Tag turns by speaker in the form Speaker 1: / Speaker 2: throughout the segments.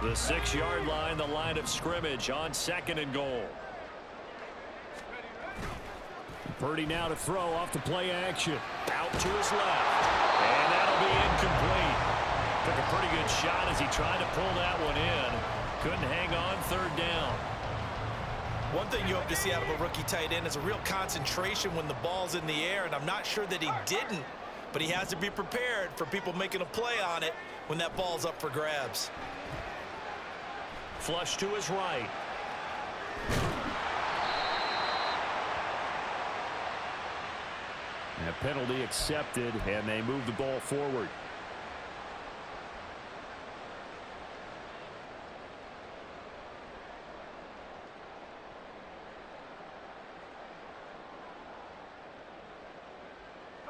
Speaker 1: The 6-yard line, the line of scrimmage on 2nd and goal.
Speaker 2: Purdy now to throw off the play action.
Speaker 1: Out to his left. And that'll be incomplete. Took a pretty good shot as he tried to pull that one in. Couldn't hang on 3rd down.
Speaker 3: One thing you hope to see out of a rookie tight end is a real concentration when the ball's in the air, and I'm not sure that he didn't, but he has to be prepared for people making a play on it when that ball's up for grabs.
Speaker 1: Flush to his right.
Speaker 2: And a penalty accepted, and they move the ball forward.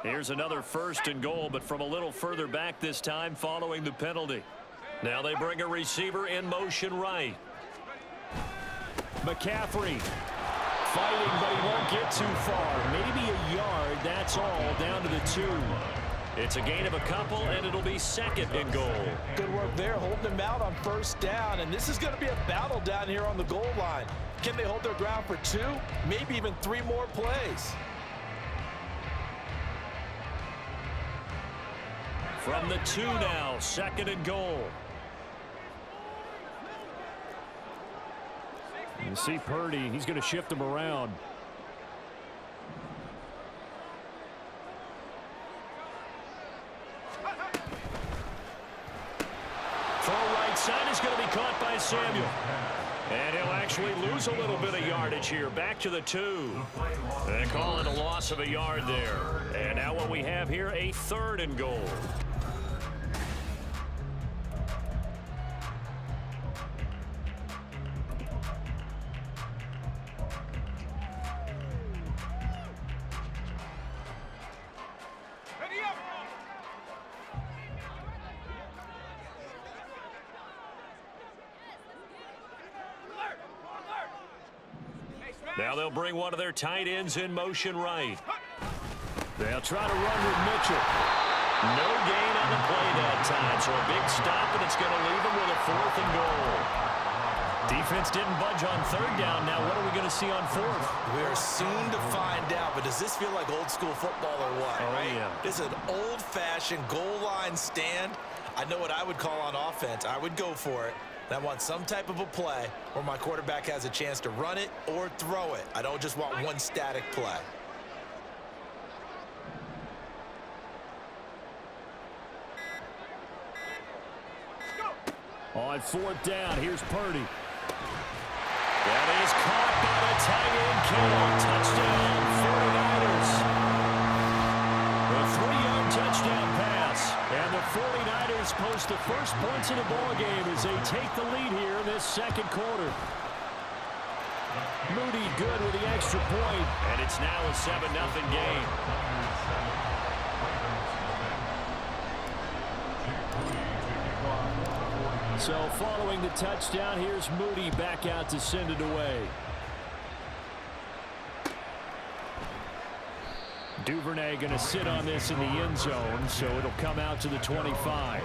Speaker 1: Here's another 1st and goal, but from a little further back this time following the penalty. Now they bring a receiver in motion right.
Speaker 2: McCaffrey fighting, but he won't get too far. Maybe a yard, that's all, down to the 2.
Speaker 1: It's a gain of a couple, and it'll be 2nd and goal.
Speaker 3: Good work there, holding him out on 1st down, and this is going to be a battle down here on the goal line. Can they hold their ground for 2, maybe even 3 more plays?
Speaker 1: From the 2 now, 2nd and goal.
Speaker 2: You see Purdy, he's going to shift him around.
Speaker 1: Throw right side is going to be caught by Samuel. And he'll actually lose a little bit of yardage here. Back to the 2. They call it a loss of a yard there. And now what we have here, a 3rd and goal. Now they'll bring one of their tight ends in motion right.
Speaker 2: They'll try to run with Mitchell.
Speaker 1: No gain on the play that time, so a big stop, and it's going to leave them with a 4th and goal. Defense didn't budge on 3rd down. Now what are we going to see on 4th?
Speaker 3: We're soon to find out, but does this feel like old school football or what?
Speaker 1: Oh,
Speaker 3: right?
Speaker 1: yeah.
Speaker 3: This is an old-fashioned goal line stand. I know what I would call on offense. I would go for it. I want some type of a play where my quarterback has a chance to run it or throw it. I don't just want one static play.
Speaker 2: On 4th down, here's Purdy.
Speaker 1: That is caught by the tight end, Kittle. Touchdown, 49ers. A 3-yard touchdown pass. And the 49ers post the first points of the ball game as they take the lead here in this 2nd quarter. Moody good with the extra point. And it's now a 7-0 game.
Speaker 2: So following the touchdown, here's Moody back out to send it away. Duvernay going to sit on this in the end zone, so it'll come out to the 25.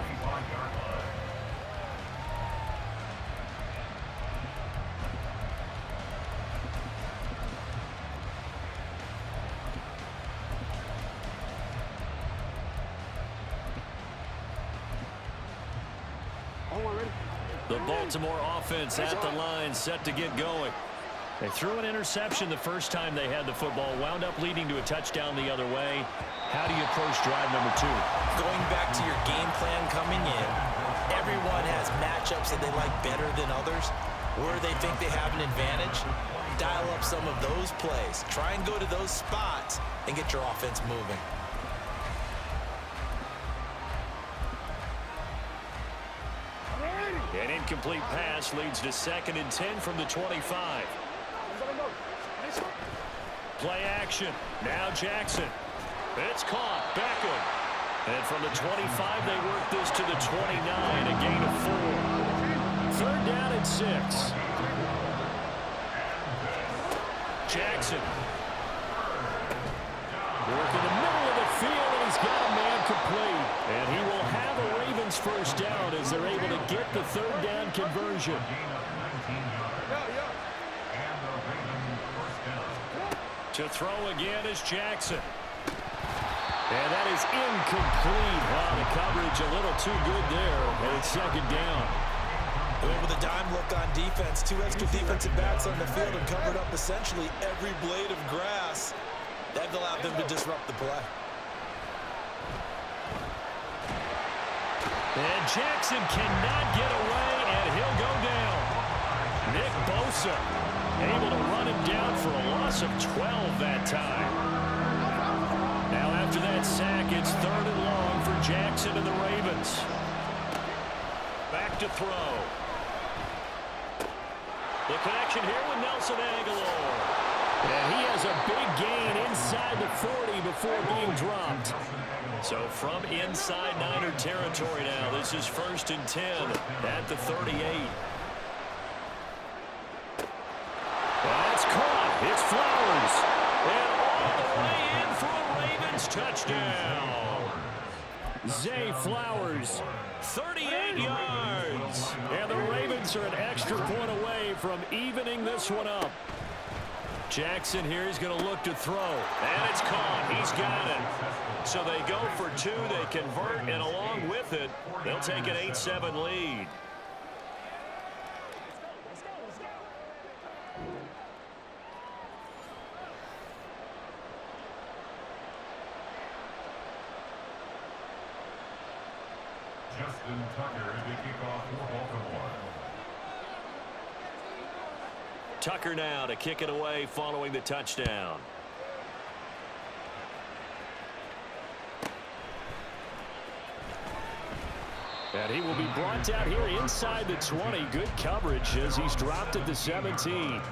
Speaker 1: The Baltimore offense at the line, set to get going. They threw an interception the first time they had the football, wound up leading to a touchdown the other way. How do you approach drive number 2?
Speaker 3: Going back to your game plan coming in, everyone has matchups that they like better than others. Where they think they have an advantage, dial up some of those plays. Try and go to those spots and get your offense moving.
Speaker 1: An incomplete pass leads to 2nd and 10 from the 25. Play action. Now Jackson. It's caught. Beckham. And from the 25, they work this to the 29, a gain of 4.
Speaker 2: 3rd down and 6.
Speaker 1: Jackson.
Speaker 2: Work in the middle of the field, and he's got a man complete. And he will have a Ravens Ravens first down as they're able to get the third down conversion. To throw again is Jackson. And that is incomplete. Wow, the coverage a little too good there. And it's second down.
Speaker 3: With a dime look on defense, 2 extra defensive backs on the field have covered up essentially every blade of grass. That allowed them to disrupt the play.
Speaker 2: And Jackson cannot get away, and he'll go down. Nick Bosa able to run him down for a loss of 12 that time. Now after that sack, it's third and long for Jackson and the Ravens. Back to throw. The connection here with Nelson Aguilar. And he has a big gain inside the 40 before being dropped. So from inside Niner territory now, this is 1st and 10 at the 38. That's caught. It's Flowers. And all the way in for a Ravens touchdown. Zay Flowers, 38 yards. And the Ravens are an extra point away from evening this one up. Jackson here is going to look to throw. And it's caught. He's got it. So they go for 2. They convert, and along with it, they'll take an 8-7 lead.
Speaker 4: Justin Tucker to kick off for Baltimore.
Speaker 2: Tucker now to kick it away following the touchdown. And he will be brought down here inside the 20. Good coverage as he's dropped at the 17.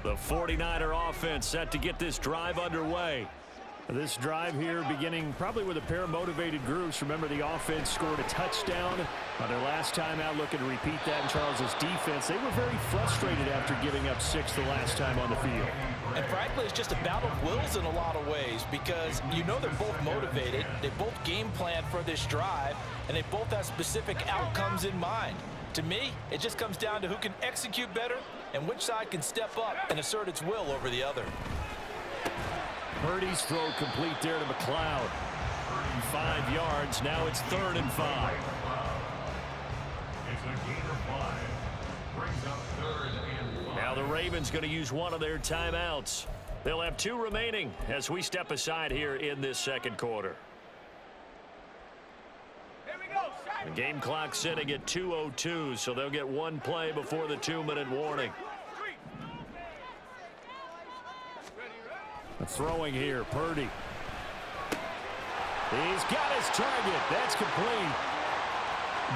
Speaker 2: The 49er offense set to get this drive underway. This drive here beginning probably with a pair of motivated groups. Remember, the offense scored a touchdown on their last time out, looking to repeat that in Charles's defense. They were very frustrated after giving up 6 the last time on the field.
Speaker 3: And frankly, it's just a battle of wills in a lot of ways because you know they're both motivated. They both game plan for this drive, and they both have specific outcomes in mind. To me, it just comes down to who can execute better and which side can step up and assert its will over the other.
Speaker 2: Purdy's throw complete there to McLeod. 5 yards. Now it's 3rd and 5.
Speaker 4: It's a gain of 5. Brings up 3rd and 5.
Speaker 2: Now the Ravens going to use one of their timeouts. They'll have 2 remaining as we step aside here in this second quarter. The game clock sitting at 2:02, so they'll get 1 play before the 2-minute warning. Throwing here, Purdy. He's got his target. That's complete.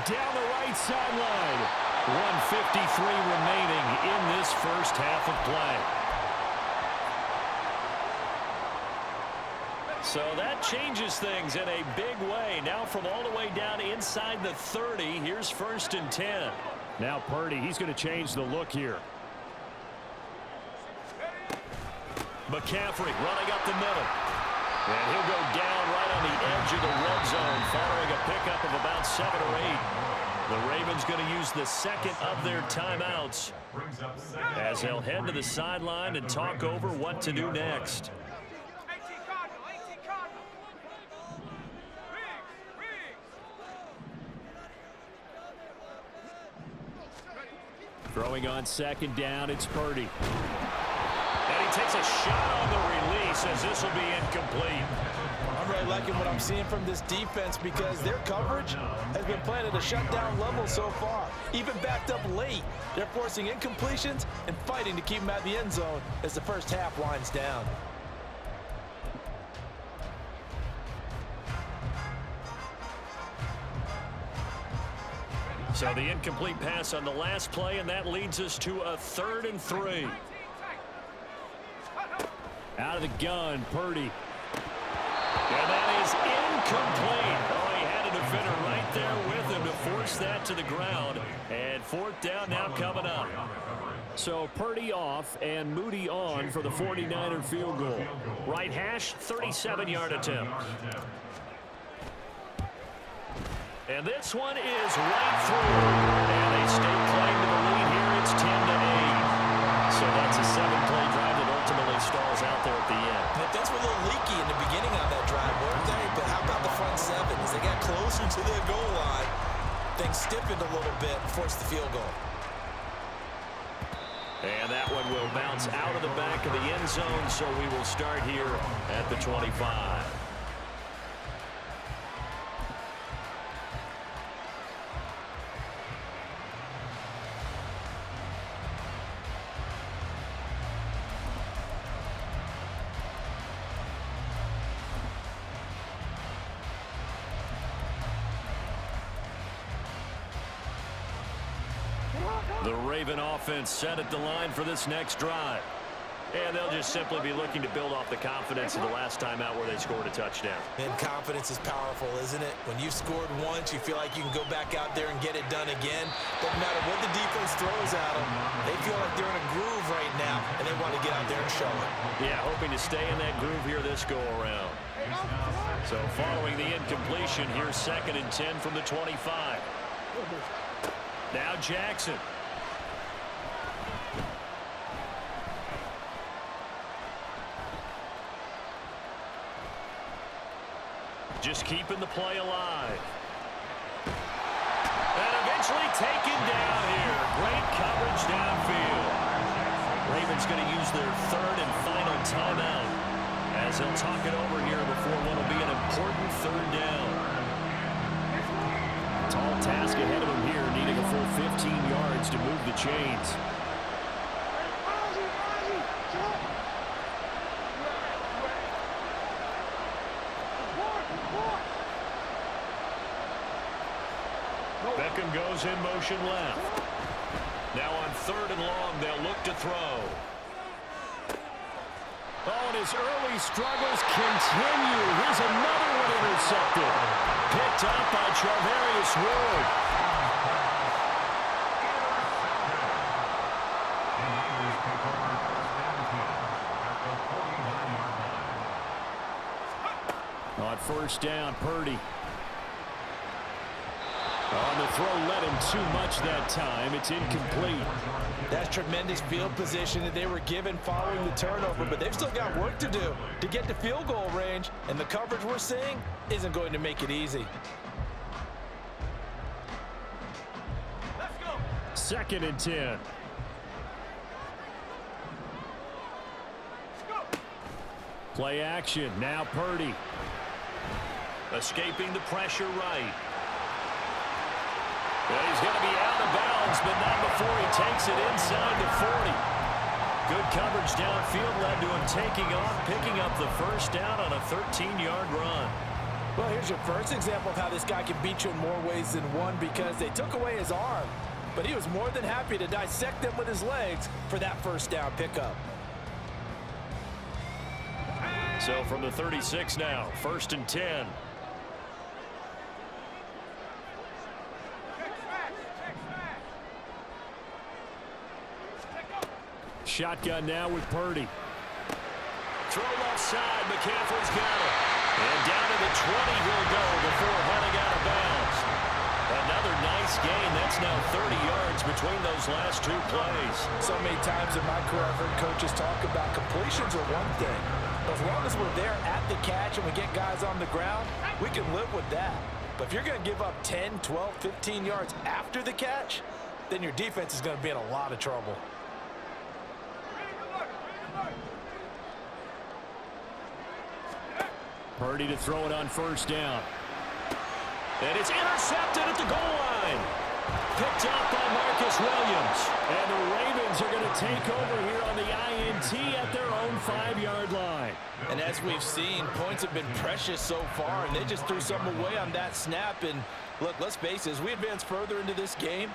Speaker 2: Down the right sideline. 1:53 remaining in this first half of play. So that changes things in a big way. Now from all the way down inside the 30, here's 1st and 10. Now Purdy, he's going to change the look here. McCaffrey running up the middle. And he'll go down right on the edge of the red zone following a pickup of about 7 or 8. The Ravens going to use the second of their timeouts as they'll head to the sideline and talk over what to do next. Throwing on 2nd down, it's Purdy. And he takes a shot on the release as this will be incomplete.
Speaker 3: I'm really liking what I'm seeing from this defense because their coverage has been playing at a shutdown level so far. Even backed up late, they're forcing incompletions and fighting to keep them at the end zone as the first half winds down.
Speaker 2: So the incomplete pass on the last play, and that leads us to a 3rd and 3. Out of the gun, Purdy. And that is incomplete. Oh, he had a defender right there with him to force that to the ground. And 4th down now coming up.
Speaker 1: So Purdy off and Moody on for the 49er field goal. Right hash, 37-yard attempt. And this one is right through. And they stake claim to the lead here. It's 10-8. So that's a 7-play drive that ultimately stalls out there at the end.
Speaker 3: And things were a little leaky in the beginning on that drive, weren't they? But how about the front seven? As they got closer to the goal line, things stiffened a little bit and forced the field goal.
Speaker 1: And that one will bounce out of the back of the end zone, so we will start here at the 25. The Raven offense set at the line for this next drive. And they'll just simply be looking to build off the confidence of the last time out where they scored a touchdown.
Speaker 3: And confidence is powerful, isn't it? When you've scored once, you feel like you can go back out there and get it done again. Doesn't matter what the defense throws at them. They feel like they're in a groove right now, and they want to get out there and show it.
Speaker 1: Yeah, hoping to stay in that groove here this go-around. So following the incompletion, here's 2nd and 10 from the 25. Now Jackson. Just keeping the play alive. And eventually taken down here. Great coverage downfield. Ravens going to use their 3rd and final timeout as they'll talk it over here before what will be an important 3rd down. Tall task ahead of him here, needing a full 15 yards to move the chains. Beckham goes in motion left. Now on 3rd and long, they'll look to throw. Oh, and his early struggles continue. Here's another one intercepted. Picked up by Charvarius Ward. On 1st down, Purdy. On the throw, led him too much that time. It's incomplete.
Speaker 3: That's tremendous field position that they were given following the turnover, but they've still got work to do to get to field goal range, and the coverage we're seeing isn't going to make it easy.
Speaker 2: Let's go.
Speaker 1: 2nd and 10. Play action. Now Purdy. Escaping the pressure right. Well, he's going to be out of bounds, but not before he takes it inside the 40. Good coverage downfield led to him taking off, picking up the 1st down on a 13-yard run.
Speaker 3: Well, here's your first example of how this guy can beat you in more ways than one, because they took away his arm, but he was more than happy to dissect them with his legs for that 1st down pickup.
Speaker 1: So from the 36 now, 1st and 10. Shotgun now with Purdy. Throw left side. McCaffrey's got it. And down to the 20 he'll go before heading out of bounds. Another nice gain. That's now 30 yards between those last 2 plays.
Speaker 3: So many times in my career I've heard coaches talk about completions are one thing. As long as we're there at the catch and we get guys on the ground, we can live with that. But if you're going to give up 10, 12, 15 yards after the catch, then your defense is going to be in a lot of trouble.
Speaker 1: Purdy to throw it on 1st down. And it's intercepted at the goal line. Picked up by Marcus Williams. And the Ravens are going to take over here on the INT at their own 5-yard line.
Speaker 3: And as we've seen, points have been precious so far, and they just threw something away on that snap. And look, let's face it, as we advance further into this game,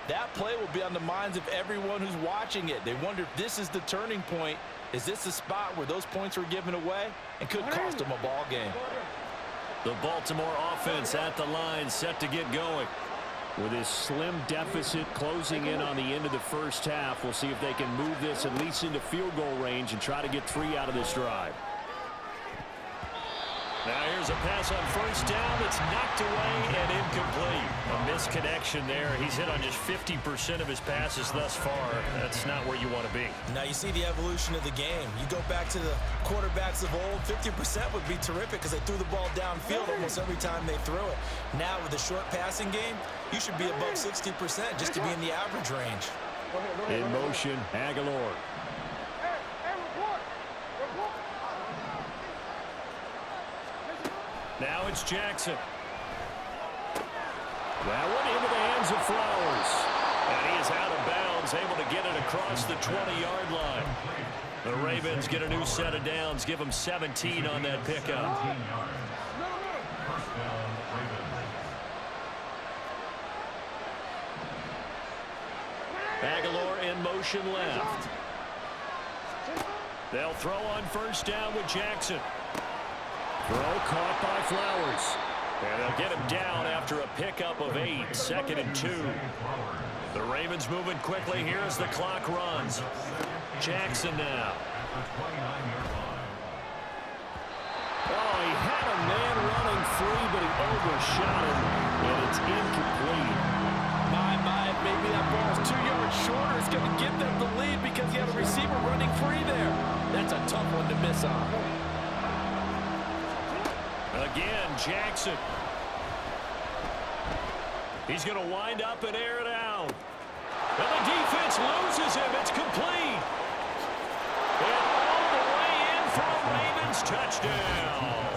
Speaker 3: that play will be on the minds of everyone who's watching it. They wonder if this is the turning point. Is this the spot where those points were given away and could cost them a ball game?
Speaker 1: The Baltimore offense at the line, set to get going. With this slim deficit closing in on the end of the first half, we'll see if they can move this at least into field goal range and try to get 3 out of this drive.
Speaker 2: Now here's a pass on first down that's knocked away and incomplete. A misconnection there. He's hit on just 50% of his passes thus far. That's not where you want to be.
Speaker 3: Now you see the evolution of the game. You go back to the quarterbacks of old, 50% would be terrific because they threw the ball downfield almost every time they threw it. Now with the short passing game, you should be above 60% just to be in the average range.
Speaker 1: In motion, Aguilar.
Speaker 2: Now it's Jackson.
Speaker 1: That one into the hands of Flowers.
Speaker 2: And he is out of bounds, able to get it across the 20-yard line. The Ravens get a new set of downs, give them 17 on that pickup. Aguilar in motion left. They'll throw on first down with Jackson.
Speaker 1: Throw caught by Flowers.
Speaker 2: And they'll get him down after a pickup of 8, 2nd and 2. The Ravens moving quickly here as the clock runs. Jackson now.
Speaker 1: Oh, he had a man running free, but he overshot him, and it's incomplete.
Speaker 5: Maybe that ball's 2 yards shorter. It's going to give them the lead because he had a receiver running free there. That's a tough one to miss on.
Speaker 2: Again, Jackson. He's going to wind up and air it out. And the defense loses him. It's complete. And all the way in for a Ravens touchdown.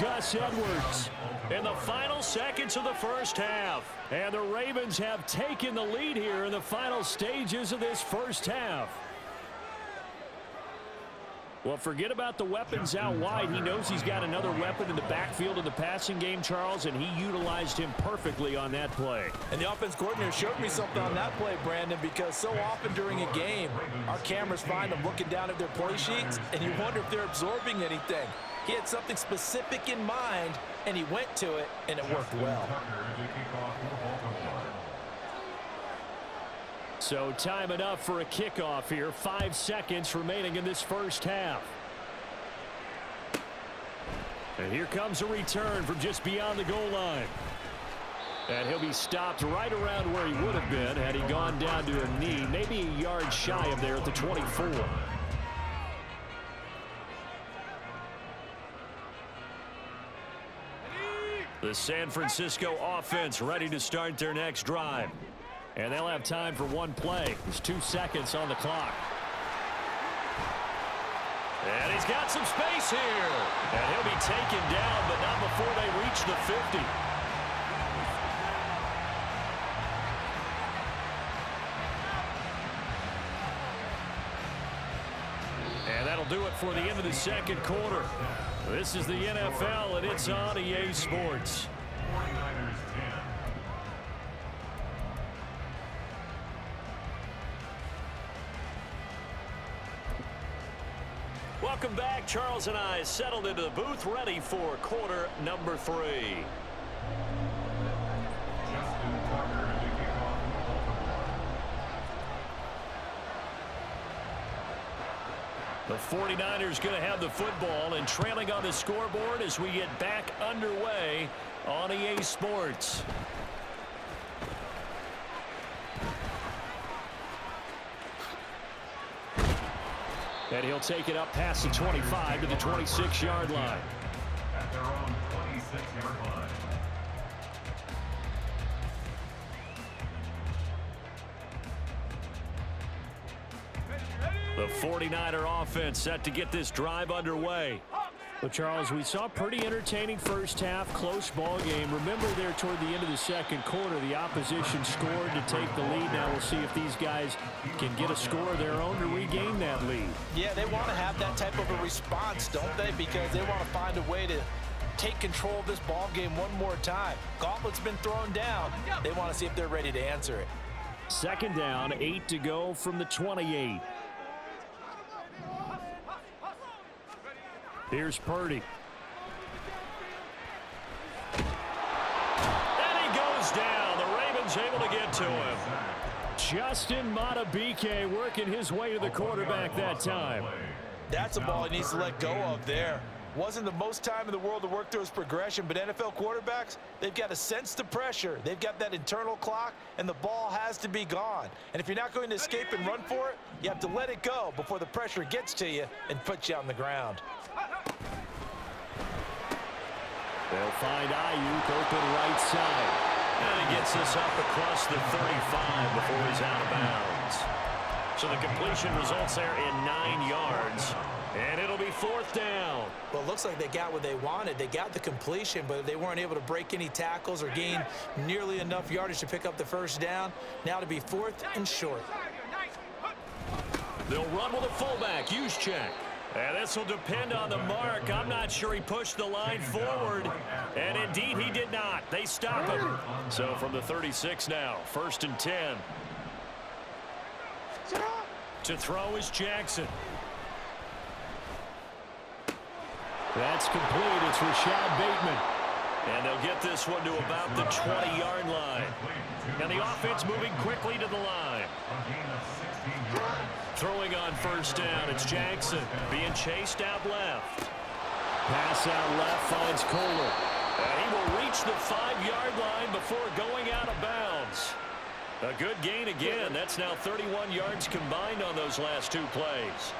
Speaker 1: Gus Edwards.
Speaker 2: In the final seconds of the first half.
Speaker 1: And the Ravens have taken the lead here in the final stages of this first half. Well, forget about the weapons out wide. He knows he's got another weapon in the backfield of the passing game, Charles, and he utilized him perfectly on that play.
Speaker 5: And the offense coordinator showed me something on that play, Brandon, because so often during a game, our cameras find them looking down at their play sheets, and you wonder if they're absorbing anything. He had something specific in mind, and he went to it, and it worked well.
Speaker 1: So time enough for a kickoff here. 5 seconds remaining in this first half. And here comes a return from just beyond the goal line. And he'll be stopped right around where he would have been had he gone down to a knee, maybe a yard shy of there at the 24.
Speaker 2: The San Francisco offense ready to start their next drive.
Speaker 1: And they'll have time for one play. There's 2 seconds on the clock.
Speaker 2: And he's got some space here. And he'll be taken down, but not before they reach the 50. And that'll do it for the end of the second quarter. This is the NFL, and it's on EA Sports. Welcome back. Charles and I settled into the booth ready for quarter number 3. The 49ers going to have the football and trailing on the scoreboard as we get back underway on EA Sports.
Speaker 1: And he'll take it up past the 25 to the 26-yard line.
Speaker 4: At their own 26-yard line.
Speaker 2: The 49er offense set to get this drive underway.
Speaker 1: Well, Charles, we saw a pretty entertaining first half, close ball game. Remember there toward the end of the second quarter, the opposition scored to take the lead. Now we'll see if these guys can get a score of their own to regain that lead.
Speaker 5: Yeah, they want to have that type of a response, don't they? Because they want to find a way to take control of this ball game one more time. Gauntlet's been thrown down. They want to see if they're ready to answer it.
Speaker 1: Second down, 8 to go from the 28. Here's Purdy.
Speaker 2: And he goes down. The
Speaker 1: Nothing's able to get to him.
Speaker 2: Justin Madubuike working his way to the quarterback that time.
Speaker 5: That's a ball he needs to let go of there. Wasn't the most time in the world to work through his progression, but NFL quarterbacks, they've got to sense the pressure. They've got that internal clock, and the ball has to be gone. And if you're not going to escape and run for it, you have to let it go before the pressure gets to you and puts you on the ground.
Speaker 2: They'll find Ayuk open right side.
Speaker 1: And he gets this up across the 35 before he's out of bounds. So the completion results there in 9 yards. And it'll be 4th down.
Speaker 5: Well, it looks like they got what they wanted. They got the completion, but they weren't able to break any tackles or gain nearly enough yardage to pick up the first down. Now to be 4th and short.
Speaker 1: They'll run with a fullback. Juszczyk. And this will depend on the mark. I'm not sure he pushed the line forward. And indeed, he did not. They stop him. So from the 36 now, 1st and 10. To throw is Jackson.
Speaker 2: That's complete. It's Rashad Bateman.
Speaker 1: And they'll get this one to about the 20-yard line. And the offense moving quickly to the line. Throwing on 1st down, it's Jackson being chased out left.
Speaker 2: Pass out left finds Kohler.
Speaker 1: And he will reach the 5-yard line before going out of bounds. A good gain again. That's now 31 yards combined on those last 2 plays.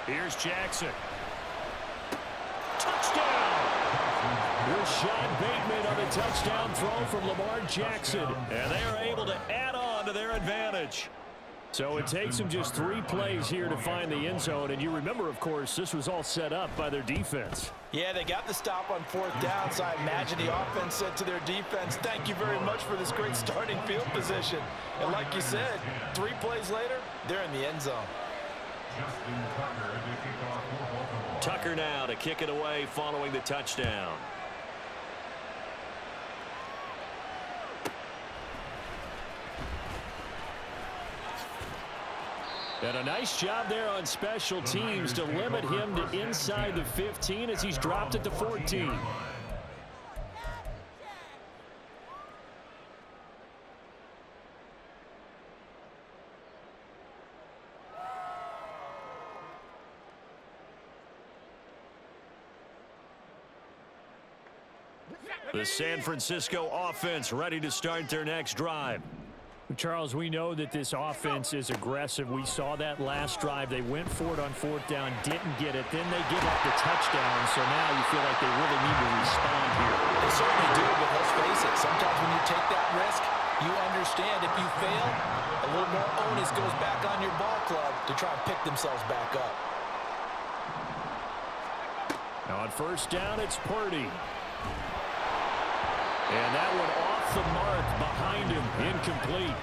Speaker 1: Here's Jackson. Touchdown!
Speaker 2: Rashad Bateman on a touchdown throw from Lamar Jackson.
Speaker 1: And they are able to add on to their advantage.
Speaker 2: So it takes them just 3 plays here to find the end zone. And you remember, of course, this was all set up by their defense.
Speaker 5: Yeah, they got the stop on 4th down, so I imagine the offense said to their defense, thank you very much for this great starting field position. And like you said, 3 plays later, they're in the end zone.
Speaker 1: Tucker now to kick it away following the touchdown.
Speaker 2: And a nice job there on special teams to limit him to inside the 15 as he's dropped it to 14.
Speaker 1: The San Francisco offense ready to start their next drive.
Speaker 2: Charles, we know that this offense is aggressive. We saw that last drive. They went for it on 4th down, didn't get it. Then they give up the touchdown, so now you feel like they really need to respond here.
Speaker 5: They certainly do, but let's face it, sometimes when you take that risk, you understand if you fail, a little more onus goes back on your ball club to try and pick themselves back up.
Speaker 2: Now on 1st down, it's Purdy. And that one off the mark behind him, incomplete.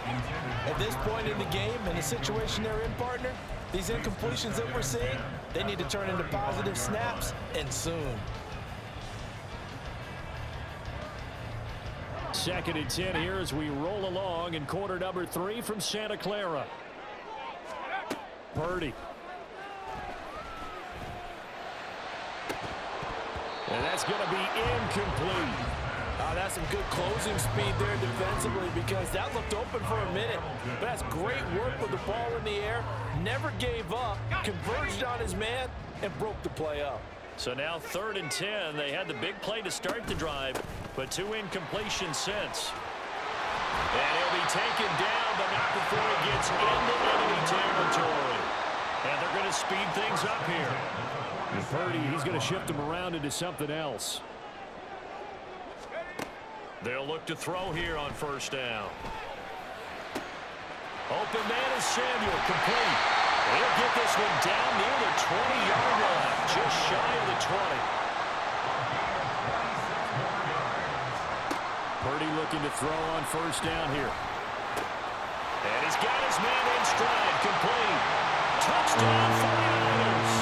Speaker 5: At this point in the game, in the situation they're in, partner, these incompletions that we're seeing, they need to turn into positive snaps, and soon.
Speaker 2: 2nd and 10 here as we roll along in quarter number 3 from Santa Clara. Purdy. And that's going to be incomplete.
Speaker 5: That's some good closing speed there defensively because that looked open for a minute. But that's great work with the ball in the air. Never gave up, converged on his man, and broke the play up.
Speaker 1: So now 3rd and 10. They had the big play to start the drive, but 2 incompletions since. And he'll be taken down, but not before he gets into enemy territory. And they're going to speed things up here.
Speaker 2: And Purdy, he's going to shift him around into something else.
Speaker 1: They'll look to throw here on 1st down. Open man is Samuel, complete. He'll get this one down near the 20-yard line, just shy of the 20.
Speaker 2: Purdy looking to throw on 1st down here.
Speaker 1: And he's got his man in stride, complete. Touchdown 49ers.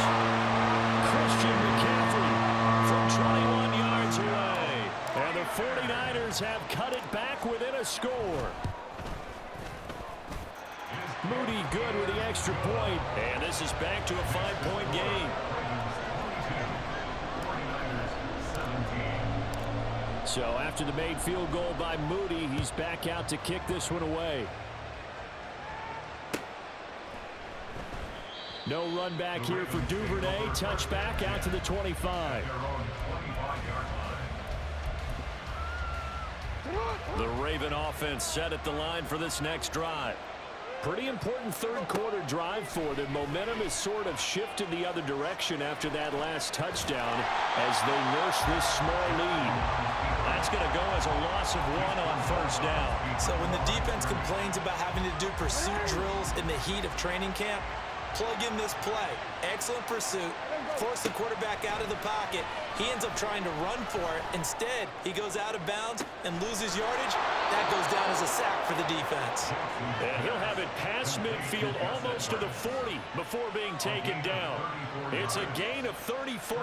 Speaker 1: Christian McCaffrey from 21 yards away.
Speaker 2: And the 49ers have cut it back within a score. Moody good with the extra point.
Speaker 1: And this is back to a 5-point game. So after the made field goal by Moody, he's back out to kick this one away. No run back here for Duvernay. Touchback out to the 25. The Raven offense set at the line for this next drive. Pretty important third quarter drive for them. Momentum has sort of shifted the other direction after that last touchdown as they nurse this small lead. That's going to go as a loss of 1 on first down.
Speaker 5: So when the defense complains about having to do pursuit drills in the heat of training camp, plug in this play. Excellent pursuit. Force the quarterback out of the pocket. He ends up trying to run for it. Instead, he goes out of bounds and loses yardage. That goes down as a sack for the defense.
Speaker 1: And he'll have it past midfield almost to the 40 before being taken down. It's a gain of 34.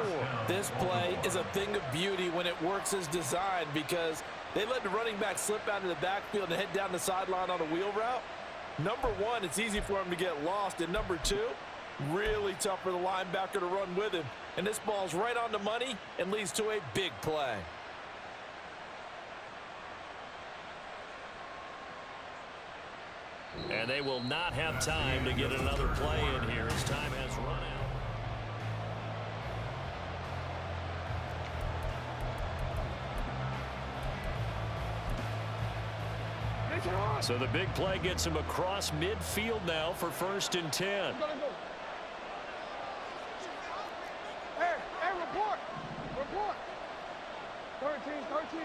Speaker 5: This play is a thing of beauty when it works as designed because they let the running back slip out of the backfield and head down the sideline on a wheel route. Number one, it's easy for him to get lost. And number two, really tough for the linebacker to run with him. And this ball's right on the money and leads to a big play.
Speaker 1: And they will not have time to get another play in here as time has run out. So the big play gets him across midfield now for 1st and 10.
Speaker 6: Hey, report. 13.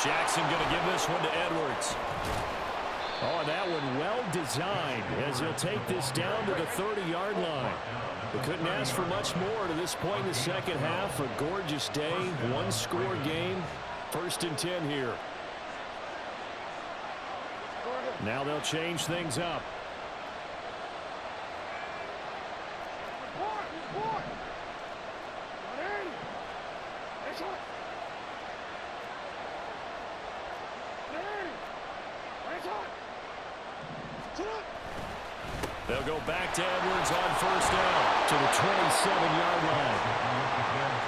Speaker 1: Jackson going to give this one to Edwards. Oh, that one well designed as he'll take this down to the 30-yard line. They couldn't ask for much more to this point in the second half. A gorgeous day, one-score game. 1st and 10 here. Now they'll change things up. They'll go back to Edwards on 1st down to the 27-yard line.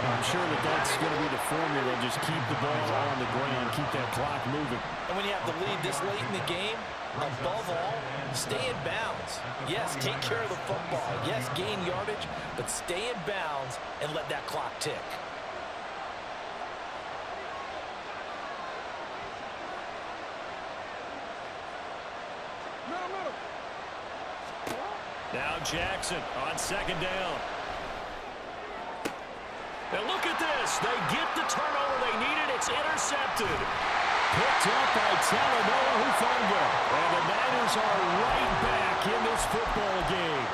Speaker 1: I'm sure that's going to be the formula. Just keep the ball on the ground, keep that clock moving.
Speaker 5: And when you have the lead this late in the game, above all, stay in bounds. Yes, take care of the football. Yes, gain yardage, but stay in bounds and let that clock tick.
Speaker 1: Now Jackson on 2nd down. And look at this. They get the turnover they needed. It's intercepted. Picked up by Talanoa Hufanga. And the Niners are right back in this football game.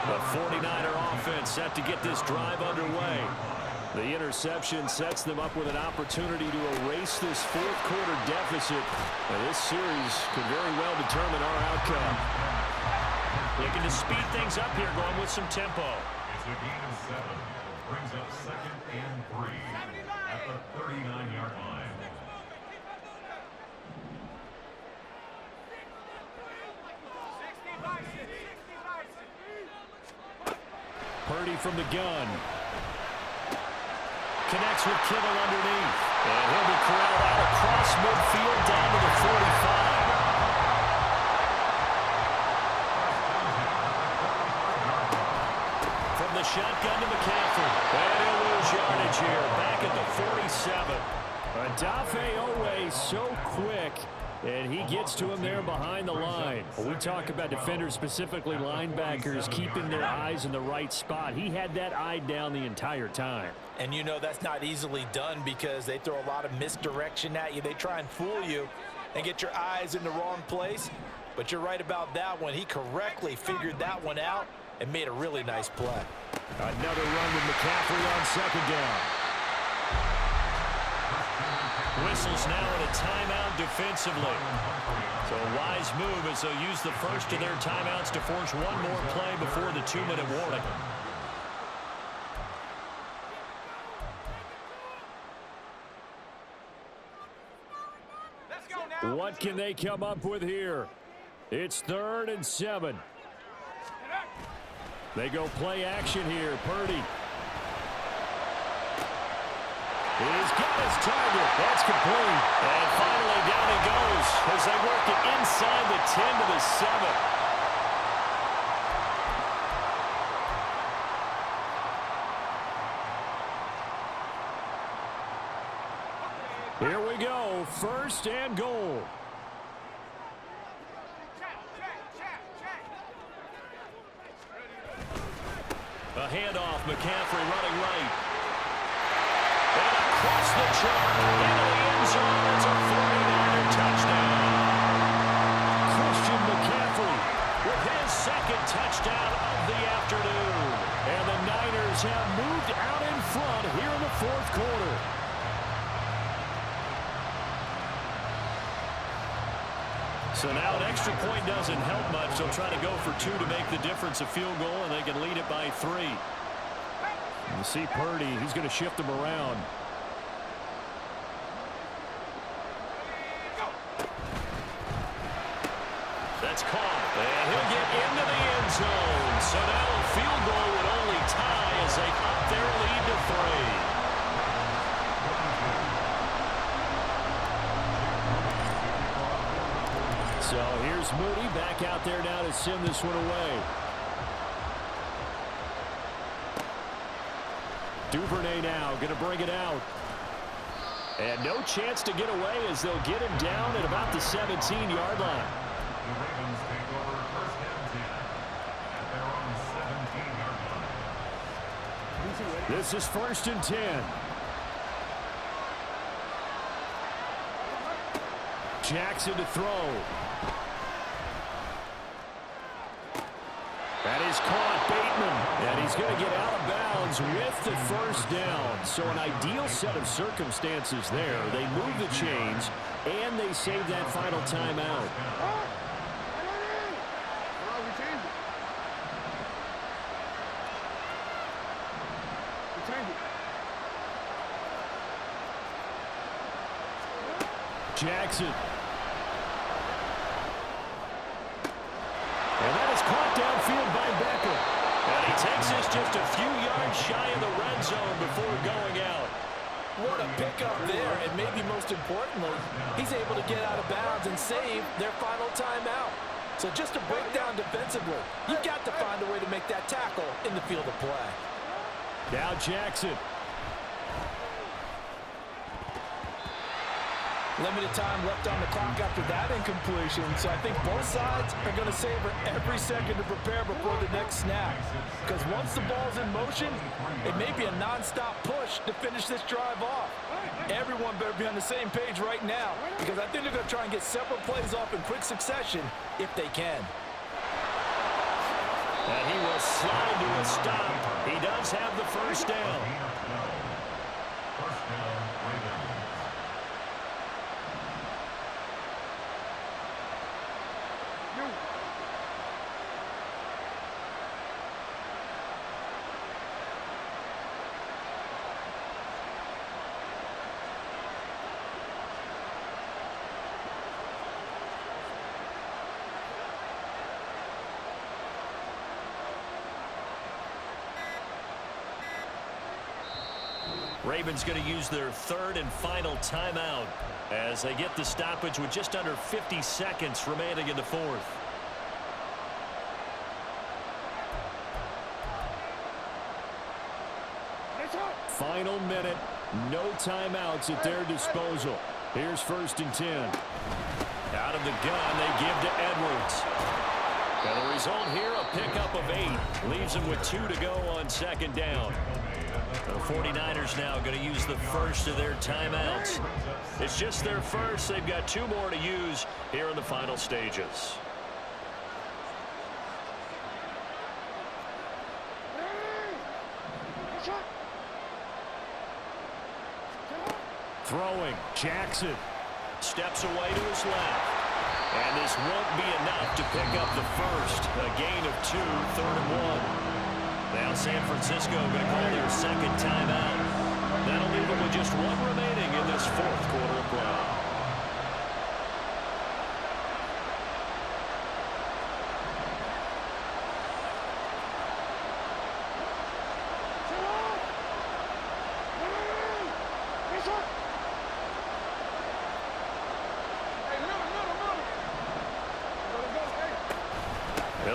Speaker 1: The 49er offense set to get this drive underway. The interception sets them up with an opportunity to erase this 4th quarter deficit. And this series could very well determine our outcome.
Speaker 2: Looking to speed things up here, going with some tempo.
Speaker 4: It's a gain of 7. Brings up 2nd and 3 at the 39-yard line.
Speaker 1: Purdy from the gun. Connects with Kittle underneath. And he'll be corralled out across midfield down to the 45. From the shotgun to McCaffrey. And he'll lose yardage here. Back at the 47. Odafe Owe so quick. And he gets to him there behind the line. When we talk about defenders, specifically linebackers, keeping their eyes in the right spot. He had that eye down the entire time.
Speaker 5: And you know that's not easily done because they throw a lot of misdirection at you. They try and fool you and get your eyes in the wrong place. But you're right about that one. He correctly figured that one out and made a really nice play.
Speaker 1: Another run with McCaffrey on 2nd down. Whistles now at a timeout defensively. So a wise move as they'll use the first of their timeouts to force one more play before the 2-minute warning.
Speaker 6: Let's go now.
Speaker 1: What can they come up with here? It's 3rd and 7. They go play action here. Purdy. He's got his target. That's complete.
Speaker 2: And finally down he goes as they work it inside the 10 to the 7.
Speaker 1: Here we go. 1st and goal.
Speaker 2: A handoff. McCaffrey running right. And across the track into the end zone. It's a 49er touchdown.
Speaker 1: Christian McCaffrey
Speaker 2: With his 2nd touchdown of the afternoon.
Speaker 1: and the Niners have moved out in front here in the 4th quarter.
Speaker 2: So now an extra point doesn't help much. They'll try to go for 2 to make the difference a field goal, and they can lead it by 3.
Speaker 1: You see Purdy, he's going to shift them around.
Speaker 2: That's caught, and he'll get into the end zone. So now a field goal would only tie as they up their lead to 3.
Speaker 1: So here's Moody back out there now to send this one away. Duvernay now going to bring it out. And no chance to get away as they'll get him down at about the 17-yard line.
Speaker 4: The Ravens take over 1st and 10 at their own 17-yard line.
Speaker 1: This is 1st and 10. Jackson to throw. That is caught, Bateman. And he's going to get out of bounds with the 1st down. So an ideal set of circumstances there. They move the chains, and they save that final timeout. Jackson. And that is caught downfield by Becker.
Speaker 2: And he takes this just a few yards shy of the red zone before going out.
Speaker 5: What a pickup there, and maybe most importantly, he's able to get out of bounds and save their final timeout. So just to break down defensively, you've got to find a way to make that tackle in the field of play.
Speaker 1: Now Jackson.
Speaker 5: Limited time left on the clock after that incompletion, so I think both sides are going to savor every second to prepare before the next snap. Because once the ball's in motion, it may be a non-stop push to finish this drive off. Everyone better be on the same page right now, because I think they're going to try and get several plays off in quick succession if they can.
Speaker 2: And he will slide to a stop. He does have the 1st down.
Speaker 4: 1st down, Ravens.
Speaker 2: Ravens going to use their 3rd and final timeout as they get the stoppage with just under 50 seconds remaining in the 4th.
Speaker 1: Final minute. No timeouts at their disposal. Here's 1st and 10.
Speaker 2: Out of the gun, they give to Edwards. And the result here, a pickup of 8. Leaves them with 2 to go on 2nd down. The 49ers now going to use the 1st of their timeouts. It's just their 1st. They've got 2 more to use here in the final stages.
Speaker 1: Throwing. Jackson.
Speaker 2: Steps away to his left. And this won't be enough to pick up the 1st. A gain of 2, 3rd and 1. Now San Francisco going to call their 2nd timeout. That'll leave them with just 1 remaining in this 4th quarter of play.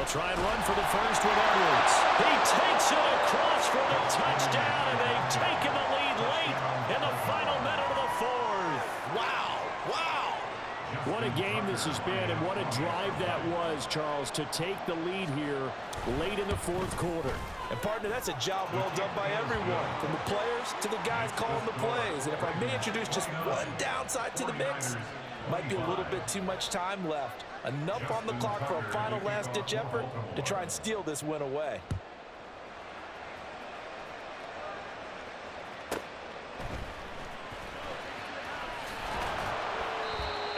Speaker 1: try and run for the first with Edwards. He takes it across for the touchdown, and they've taken the lead late in the final minute of the fourth.
Speaker 3: Wow. Wow.
Speaker 1: What a game this has been, and what a drive that was, Charles, to take the lead here late in the fourth quarter.
Speaker 5: And, partner, that's a job well done by everyone, from the players to the guys calling the plays. And if I may introduce just one downside to the mix, might be a little bit too much time left. Enough on the clock for a final last-ditch effort to try and steal this win away.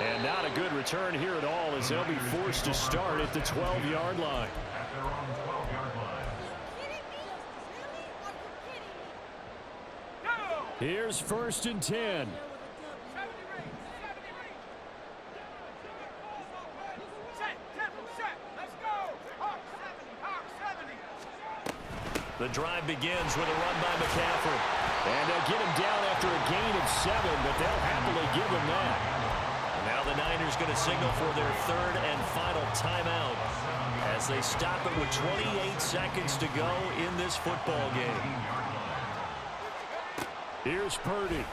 Speaker 1: And not a good return here at all, as they'll be forced to start at the 12-yard line.
Speaker 4: At their own 12-yard line.
Speaker 1: Here's 1st and 10. The drive begins with a run by McCaffrey. And they'll get him down after a gain of 7, but they'll happily give him that. And now the Niners going to signal for their 3rd and final timeout as they stop it with 28 seconds to go in this football game. Here's Purdy.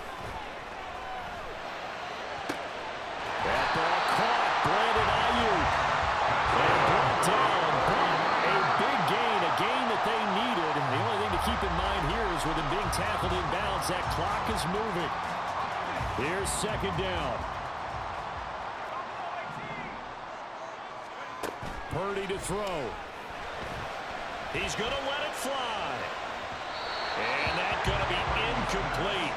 Speaker 1: That ball caught. Brandon Ayuk. And brought down. A big gain, a gain that they needed. And the only thing to keep in mind here is with him being tackled inbounds, that clock is moving. Here's 2nd down. Purdy to throw. He's going to let it fly. And that's going to be incomplete.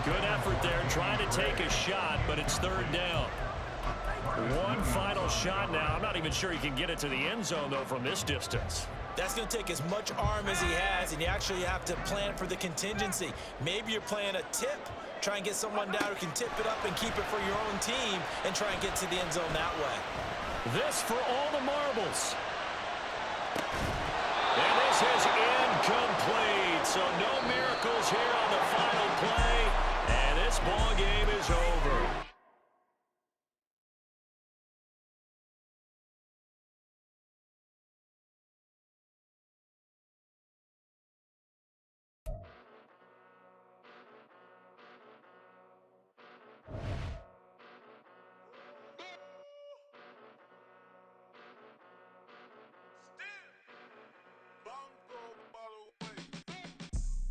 Speaker 1: Good effort there trying to take a shot, but it's 3rd down. One final shot now. I'm not even sure he can get it to the end zone, though, from this distance.
Speaker 3: That's going to take as much arm as he has, and you actually have to plan for the contingency. Maybe you're playing a tip. Try and get someone down who can tip it up and keep it for your own team and try and get to the end zone that way.
Speaker 1: This for all the marbles. And this is incomplete. So no miracles here on the final play. And this ball game is over.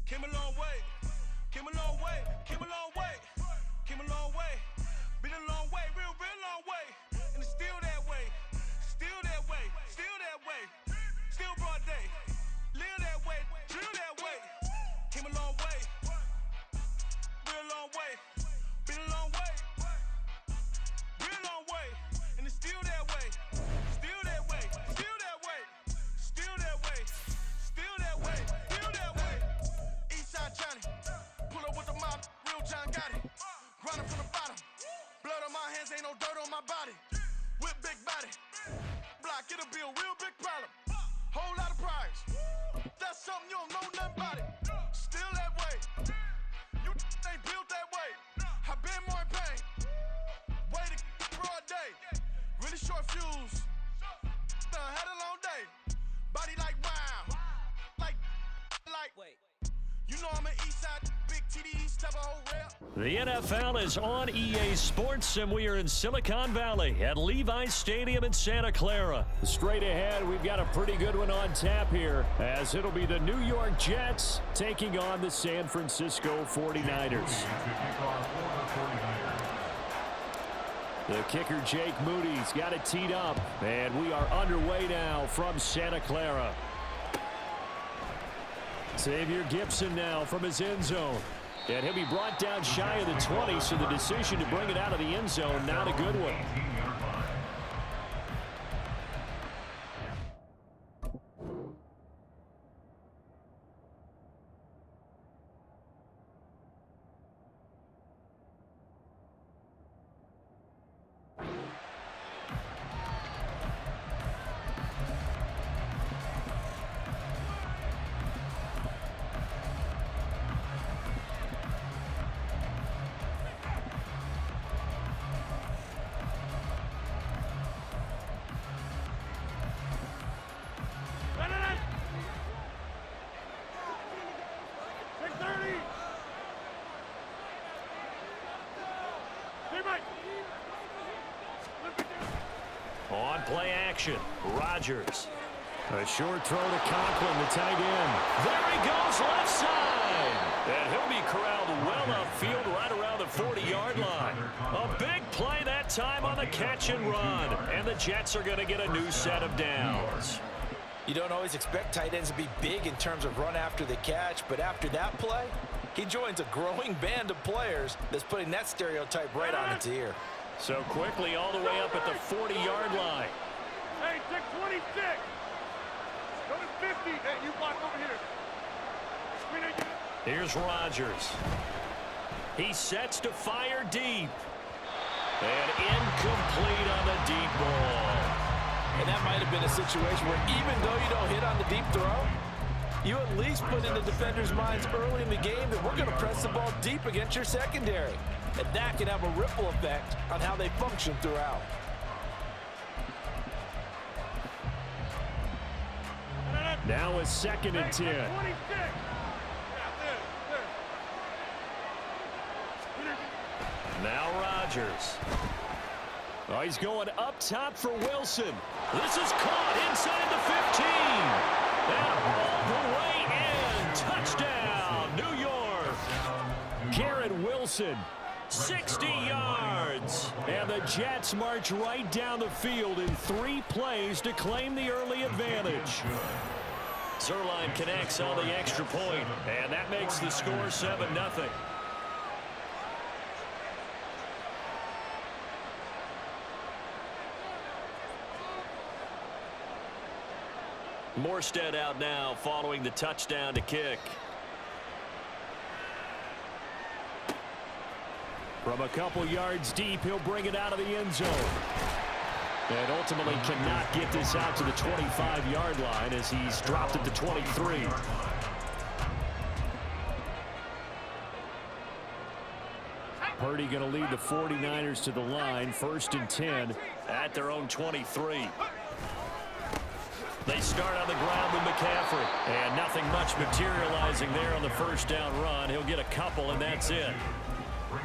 Speaker 2: Came a long way, came a long way, came a long way, came a long way, been a long way, real long way, and it's still that way, still that way, still that way, still broad day, live that way, drill that way, came a long way, real long way, been a long way, real long way, and it's still that way, still that way, still that way, still that way, still that way, still that way. Johnny, pull up with the mob, real John got it. Grinding from the bottom, blood on my hands, ain't no dirt on my body. With big body, block, it'll be a real big problem. Whole lot of prize, that's something you don't know nothing about it. Still that way, you ain't built that way. I been more in pain, way to broad day. Really short fuse, had a long day. Body like wow, like, wait. You know I'm an Eastside, big TD, step a whole rep.
Speaker 1: The NFL is on EA Sports, and we are in Silicon Valley at Levi's Stadium in Santa Clara. Straight ahead, we've got a pretty good one on tap here, as it'll be the New York Jets taking on the San Francisco 49ers. The kicker, Jake Moody's got it teed up, and we are underway now from Santa Clara. Xavier Gibson now from his end zone. And he'll be brought down shy of the 20, so the decision to bring it out of the end zone, not a good one. On play action, Rodgers. A short throw to Conklin, the tight end. There he goes, left side. And he'll be corralled well upfield right around the 40-yard line. A big play that time on the catch and run. And the Jets are going to get a new set of downs.
Speaker 5: You don't always expect tight ends to be big in terms of run after the catch, but after that play, he joins a growing band of players that's putting that stereotype right on its ear.
Speaker 1: So quickly all the way up at the 40-yard line.
Speaker 2: Hey, take 26. Go to 50. Hey, you block over here.
Speaker 1: Here's Rodgers. He sets to fire deep. And incomplete on the deep ball.
Speaker 5: And that might have been a situation where even though you don't hit on the deep throw, you at least put in the defender's minds early in the game that we're going to press the ball deep against your secondary. And that can have a ripple effect on how they function throughout.
Speaker 1: Now a 2nd and 10. Now Rodgers. Oh, he's going up top for Wilson. This is caught inside the 15. And all the way in. Touchdown, New York. Garrett Wilson, 60 yards. And the Jets march right down the field in 3 plays to claim the early advantage. Zerline connects on the extra point, and that makes the score 7-0. Morstead out now following the touchdown to kick. From a couple yards deep, he'll bring it out of the end zone. And ultimately cannot get this out to the 25-yard line as he's dropped at the 23. Purdy going to lead the 49ers to the line, 1st and 10 at their own 23. They start on the ground with McCaffrey. And nothing much materializing there on the first down run. He'll get a couple, and that's it.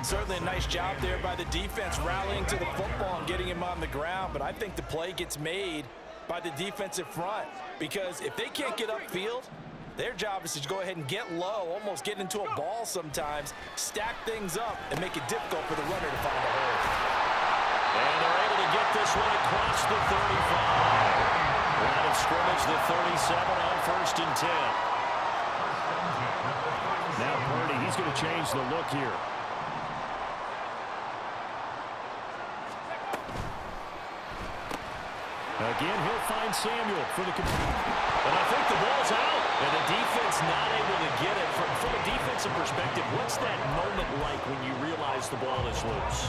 Speaker 5: Certainly a nice job there by the defense rallying to the football and getting him on the ground. But I think the play gets made by the defensive front. Because if they can't get upfield, their job is to go ahead and get low, almost get into a ball sometimes, stack things up, and make it difficult for the runner to find a hole.
Speaker 1: And they're able to get this one across the 35. Line of scrimmage, the 37 on 1st and 10. Now Purdy, he's going to change the look here. Again, he'll find Samuel for the complete. And I think the ball's out. And the defense not able to get it. From a defensive perspective, what's that moment like when you realize the ball is loose?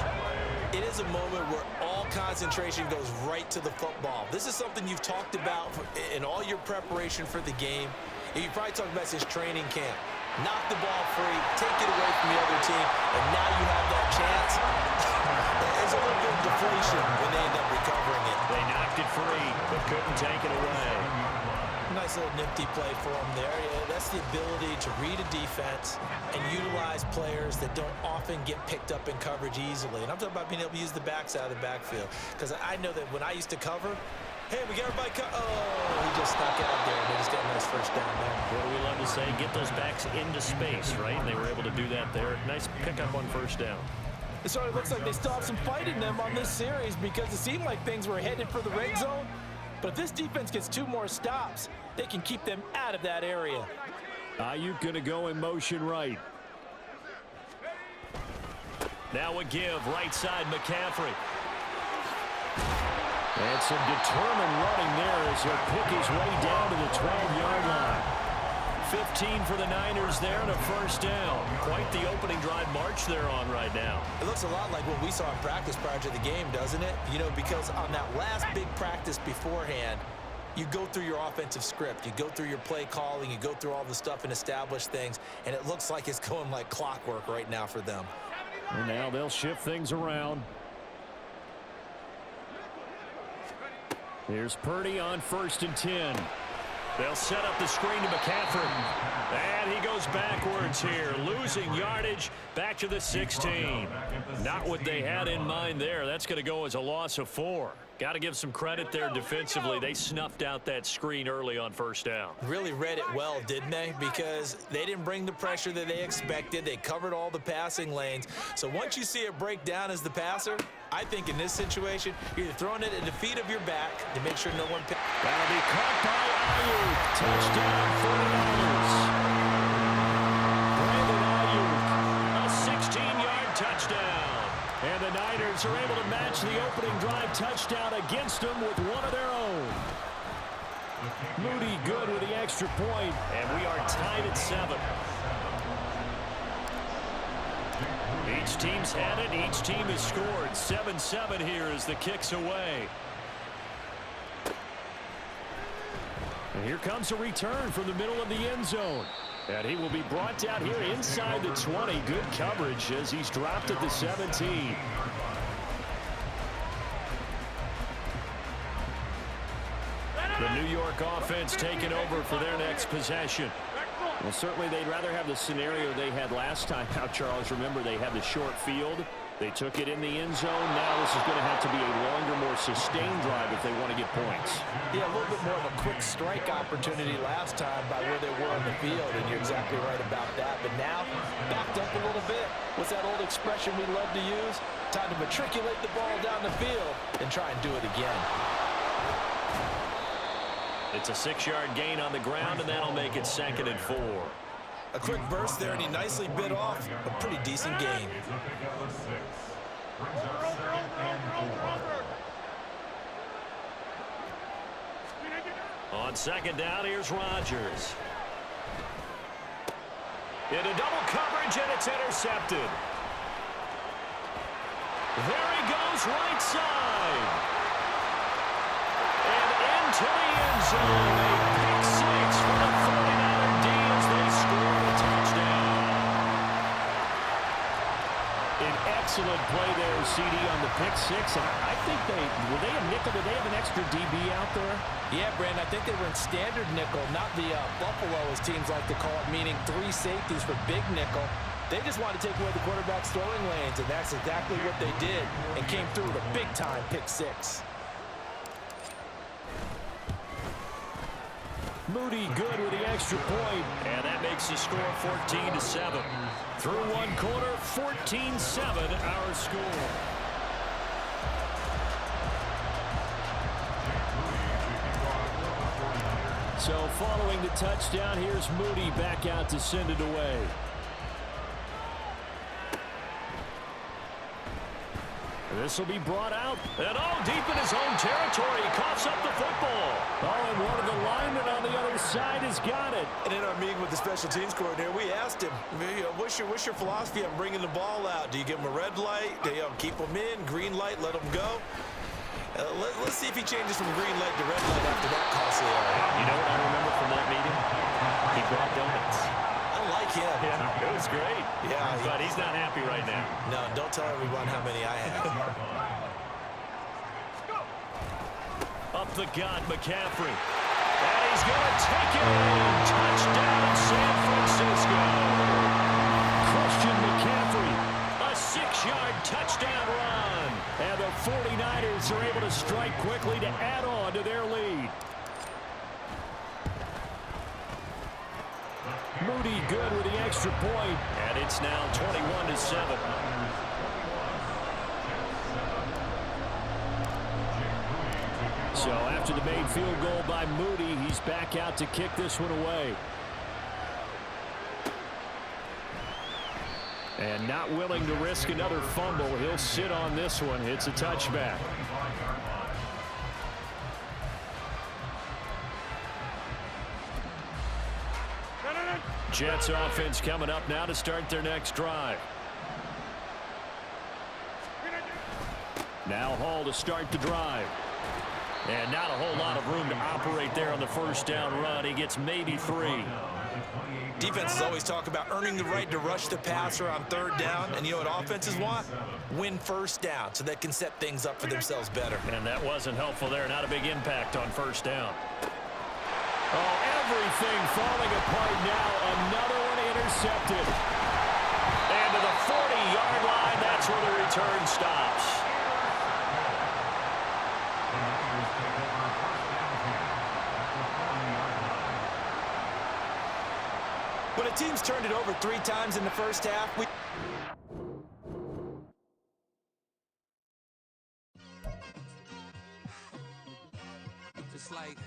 Speaker 5: It is a moment where all concentration goes right to the football. This is something you've talked about in all your preparation for the game. And you probably talked about since training camp. Knock the ball free, take it away from the other team, and now you have that chance. There's a little bit of deflation when they end up recovering it.
Speaker 1: They knocked it free, but couldn't take it away.
Speaker 5: Nice little nifty play for them there. Yeah, that's the ability to read a defense and utilize players that don't often get picked up in coverage easily. And I'm talking about being able to use the backs out of the backfield. Because I know that when I used to cover, hey, we got everybody he just snuck out there, and they just got a nice first down there.
Speaker 1: What do we love to say? Get those backs into space, right? And they were able to do that there. Nice pickup on first down.
Speaker 5: It sort of looks like they still have some fight in them on this series because it seemed like things were headed for the red zone. But if this defense gets 2 more stops, they can keep them out of that area.
Speaker 1: Ayuk going to go in motion right. Now a give, right side, McCaffrey. And some determined running there as he'll pick his way down to the 12-yard line. 15 for the Niners there and a first down. Quite the opening drive march they're on right now.
Speaker 5: It looks a lot like what we saw in practice prior to the game, doesn't it? You know, because on that last big practice beforehand, you go through your offensive script, you go through your play calling, you go through all the stuff and establish things, and it looks like it's going like clockwork right now for them.
Speaker 1: And now they'll shift things around. Here's Purdy on 1st and 10. They'll set up the screen to McCaffrey. And he goes backwards here, losing yardage back to the 16. Not what they had in mind there. That's going to go as a loss of 4. Got to give some credit there defensively. They snuffed out that screen early on first down.
Speaker 5: Really read it well, didn't they? Because they didn't bring the pressure that they expected. They covered all the passing lanes. So once you see it break down as the passer, I think in this situation, you're either throwing it at the feet of your back to make sure no one picks.
Speaker 1: That'll be caught by Ayuk. Touchdown 49ers. Brandon Ayuk, a 16-yard touchdown. And the Niners are able to match the opening drive touchdown against them with one of their own. Moody good with the extra point, and we are tied at 7. Each team's had it. Each team has scored. 7-7 here as the kick's away. And here comes a return from the middle of the end zone. And he will be brought down here inside the 20. Good coverage as he's dropped at the 17. The New York offense taking over for their next possession. Well, certainly they'd rather have the scenario they had last time out, Charles. Remember, they had the short field. They took it in the end zone. Now this is going to have to be a longer, more sustained drive if they want to get points.
Speaker 5: Yeah, a little bit more of a quick strike opportunity last time by where they were on the field, and you're exactly right about that. But now, backed up a little bit. What's that old expression we love to use? Time to matriculate the ball down the field and try and do it again.
Speaker 1: It's a 6-yard gain on the ground, and that'll make it 2nd and 4.
Speaker 5: A quick burst there, and he nicely bit off a pretty decent gain.
Speaker 1: On 2nd down, here's Rodgers. Into double coverage, and it's intercepted. There he goes, right side. And into the end zone. A pick 6 for the 49er D as they score a touchdown. An excellent play there, CD, on the pick 6. And I think were they a nickel? Did they have an extra DB out there?
Speaker 5: Yeah, Brandon, I think they were in standard nickel, not the Buffalo, as teams like to call it, meaning 3 safeties for big nickel. They just wanted to take away the quarterback's throwing lanes, and that's exactly what they did, and came through with a big-time pick 6.
Speaker 1: Moody good with the extra point, and that makes the score 14-7. Through one quarter, 14-7 our score. So following the touchdown, here's Moody back out to send it away. This will be brought out, and deep in his own territory, he coughs up the football. And one of the linemen on the other side has got it.
Speaker 5: And in our meeting with the special teams coordinator, we asked him, what's your philosophy on bringing the ball out? Do you give him a red light? Do you keep him in? Green light, let him go? Let's see if he changes from green light to red light after that costly error.
Speaker 1: You know what I remember from that meeting? He brought donuts.
Speaker 5: I like him.
Speaker 1: Yeah, it was great.
Speaker 5: Yeah.
Speaker 1: But he's not happy right now.
Speaker 5: No, don't tell everyone how many I have.
Speaker 1: Up the gut, McCaffrey. And he's going to take it in. Touchdown, San Francisco. Christian McCaffrey, a 6-yard touchdown run. And the 49ers are able to strike quickly to add on to their lead. Moody good with the extra point, and it's now 21-7. So after the made field goal by Moody, he's back out to kick this one away. And not willing to risk another fumble, he'll sit on this one. It's a touchback. Jets offense coming up now to start their next drive. Now Hall to start the drive. And not a whole lot of room to operate there on the first down run. He gets maybe 3.
Speaker 5: Defenses always talk about earning the right to rush the passer on 3rd down. And you know what offenses want? Win first down so they can set things up for themselves better.
Speaker 1: And that wasn't helpful there. Not a big impact on first down. Everything falling apart now. Another one intercepted. And to the 40-yard line, that's where the return stops.
Speaker 5: The team's turned it over 3 times in the first half.
Speaker 6: It's like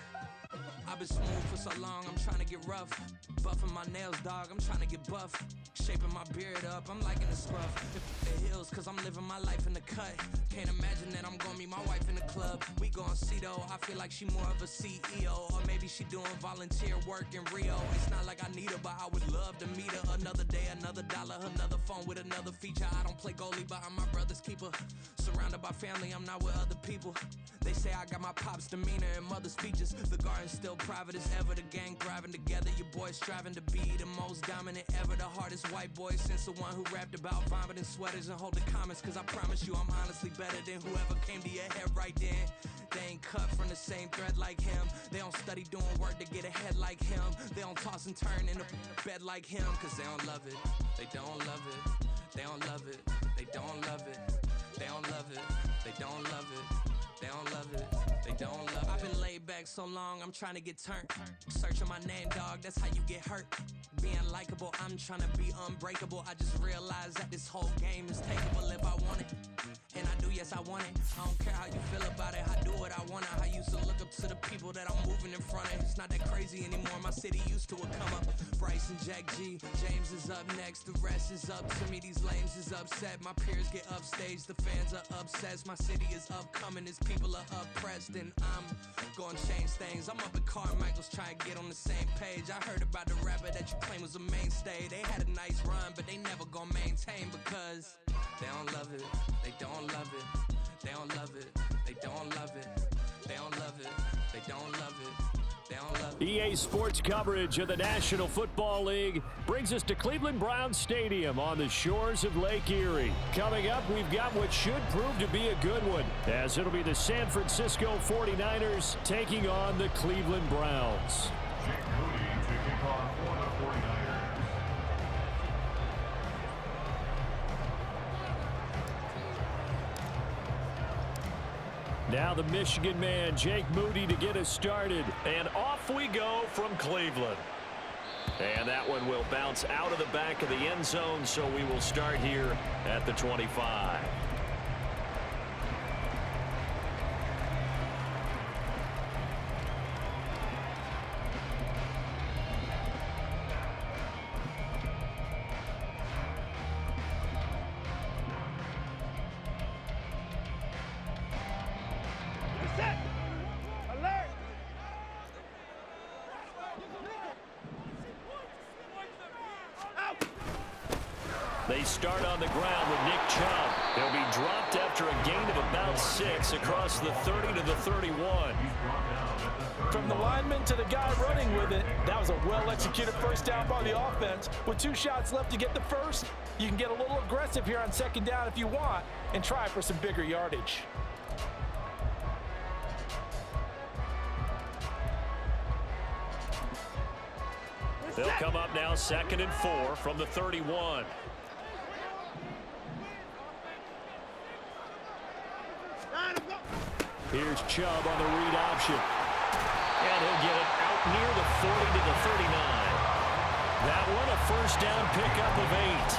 Speaker 6: I've been smooth for so long, I'm trying to get rough. Buffing my nails, dog, I'm trying to get buff. Shaping my beard up, I'm liking the scruff. The hills, cause I'm living my life in the cut. Can't imagine that I'm gonna meet my wife in the club. We gon' see though, I feel like she more of a CEO. Or maybe she doing volunteer work in Rio. It's not like I need her, but I would love to meet her. Another day, another dollar, another phone with another feature. I don't play goalie, but I'm my brother's keeper. Surrounded by family, I'm not with other people. They say I got my pop's demeanor and mother's speeches. The garden's still private as ever. The gang thriving together. Your boys striving to be the most dominant ever. The hardest white boy since the one who rapped about vomiting sweaters and holding comments. Cause I promise you I'm honestly better than whoever came to your head right then. They ain't cut from the same thread like him. They don't study doing work to get ahead like him. They don't toss and turn in the bed like him. Cause they don't love it. They don't love it. They don't love it. They don't love it. They don't love it. They don't love it. They don't love it, they don't love it. I've been laid back so long, I'm trying to get turned. Searching my name, dog, that's how you get hurt. Being likable, I'm trying to be unbreakable. I just realized that this whole game is takeable if I want it. And I do, yes, I want it. I don't care how you feel about it, I do what I want. I used to look up to the people that I'm moving in front of. It's not that crazy anymore, my city used to it come up. Bryce and Jack G, James is up next, the rest is up to me. These lames is upset, my peers get upstage, the fans are obsessed. My city is upcoming, its people are oppressed, and I'm gonna change things. I'm up at Carmichael's trying to get on the same page. I heard about the rapper that you claim was a mainstay. They had a nice run, but they never gonna maintain because they don't love it, they don't love it, they don't love it, they don't love it, they don't love it, they don't love it, they don't love it.
Speaker 1: EA Sports coverage of the National Football League brings us to Cleveland Browns Stadium on the shores of Lake Erie. Coming up, we've got what should prove to be a good one, as it'll be the San Francisco 49ers taking on the Cleveland Browns.
Speaker 4: Jake Moody to kick off for the 49ers.
Speaker 1: Now the Michigan man, Jake Moody, to get us started.
Speaker 2: And off we go from Cleveland. And that one will bounce out of the back of the end zone, so we will start here at the 25. They start on the ground with Nick Chubb. They'll be dropped after a gain of about 6 across the 30 to the 31.
Speaker 5: From the lineman to the guy running with it, that was a well-executed first down by the offense. With 2 shots left to get the first, you can get a little aggressive here on second down if you want and try for some bigger yardage.
Speaker 1: They'll come up now 2nd and 4 from the 31. Here's Chubb on the read option. And he'll get it out near the 40 to the 39. That one a first down pickup of 8.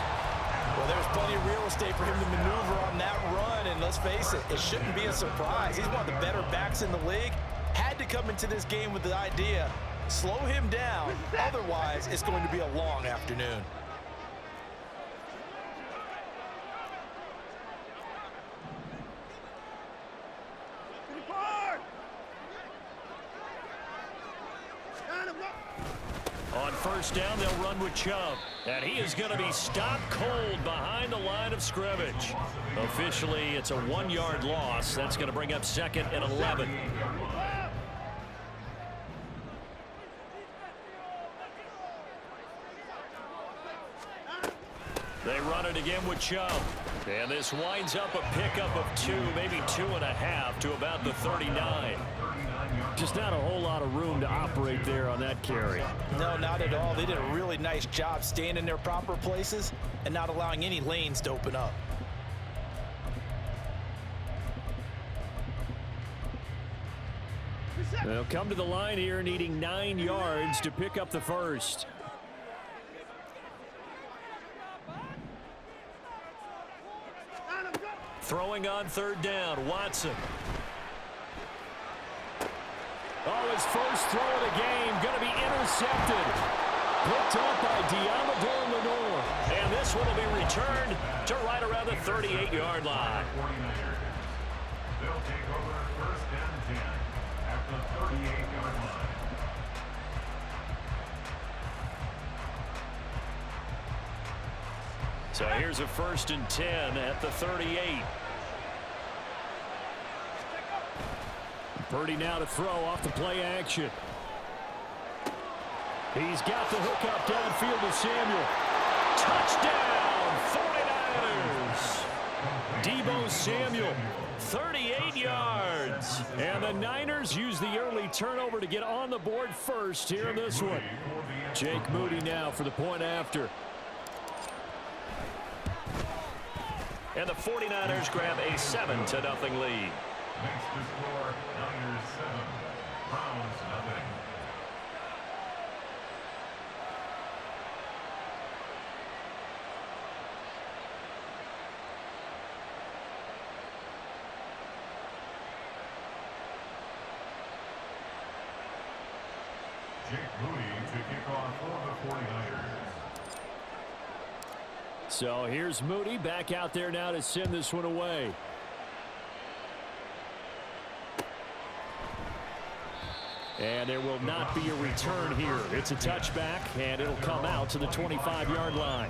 Speaker 5: Well, there's plenty of real estate for him to maneuver on that run, and let's face it, it shouldn't be a surprise. He's one of the better backs in the league. Had to come into this game with the idea, slow him down, otherwise it's going to be a long afternoon.
Speaker 1: On first down, they'll run with Chubb. And he is going to be stopped cold behind the line of scrimmage. Officially, it's a 1-yard loss. That's going to bring up 2nd and 11. They run it again with Chubb. And this winds up a pickup of 2, maybe 2.5 to about the 39. Just not a whole lot of room to operate there on that carry.
Speaker 5: No, not at all. They did a really nice job staying in their proper places and not allowing any lanes to open up.
Speaker 1: They'll come to the line here needing 9 yards to pick up the first. Throwing on third down, Watson. Oh, his first throw of the game going to be intercepted. Picked up by Diamador Lenore. And this one will be returned to right around the 38-yard line.
Speaker 4: They'll take over first and 10 at the 38-yard line.
Speaker 1: So here's a first and 10 at the 38. Purdy now to throw off the play action. He's got the hook up downfield to Samuel. Touchdown, 49ers. Deebo Samuel, 38 yards. And the Niners use the early turnover to get on the board first here in this one. Jake Moody now for the point after. And the 49ers grab a 7-0 lead.
Speaker 4: Makes the score Niners 7, Browns nothing. Jake Moody to kick off for the 49ers.
Speaker 1: So here's Moody back out there now to send this one away. And there will not be a return here. It's a touchback, and it'll come out to the 25-yard line.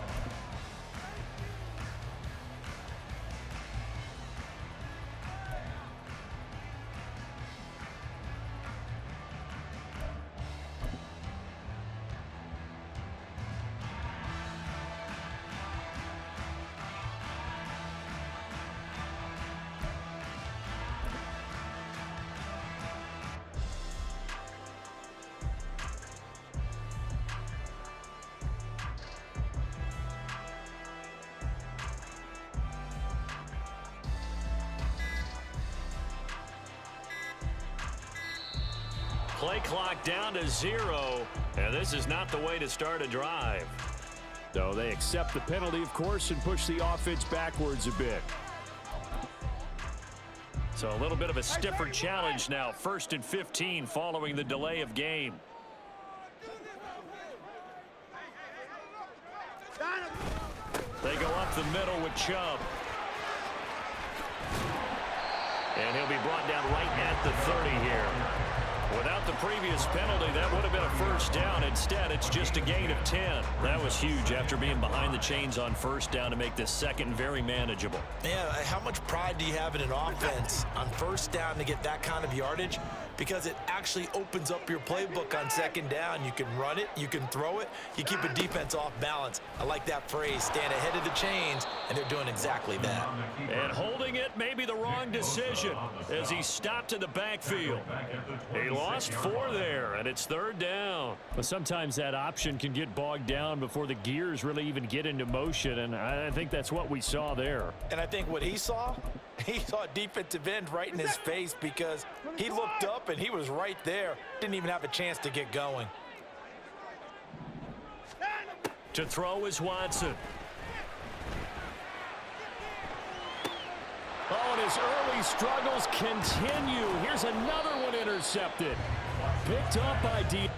Speaker 1: Play clock down to 0, and this is not the way to start a drive. So they accept the penalty, of course, and push the offense backwards a bit. So a little bit of a stiffer challenge now. 1st and 15 following the delay of game. They go up the middle with Chubb. And he'll be brought down right at the 30 here. Without the previous penalty, that would have been a first down. Instead, it's just a gain of 10. That was huge after being behind the chains on first down to make this second very manageable.
Speaker 3: Yeah, how much pride do you have in an offense on first down to get that kind of yardage? Because it actually opens up your playbook on second down. You can run it, you can throw it, you keep a defense off balance. I like that phrase, stand ahead of the chains, and they're doing exactly that.
Speaker 1: And holding it may be the wrong decision as he stopped in the backfield. He lost 4 there, and it's 3rd down. But sometimes that option can get bogged down before the gears really even get into motion, and I think that's what we saw there.
Speaker 5: And I think what he saw a defensive end right in his face because he looked up and he was right there. Didn't even have a chance to get going.
Speaker 1: To throw is Watson. Oh, and his early struggles continue. Here's another one intercepted. Picked up by D.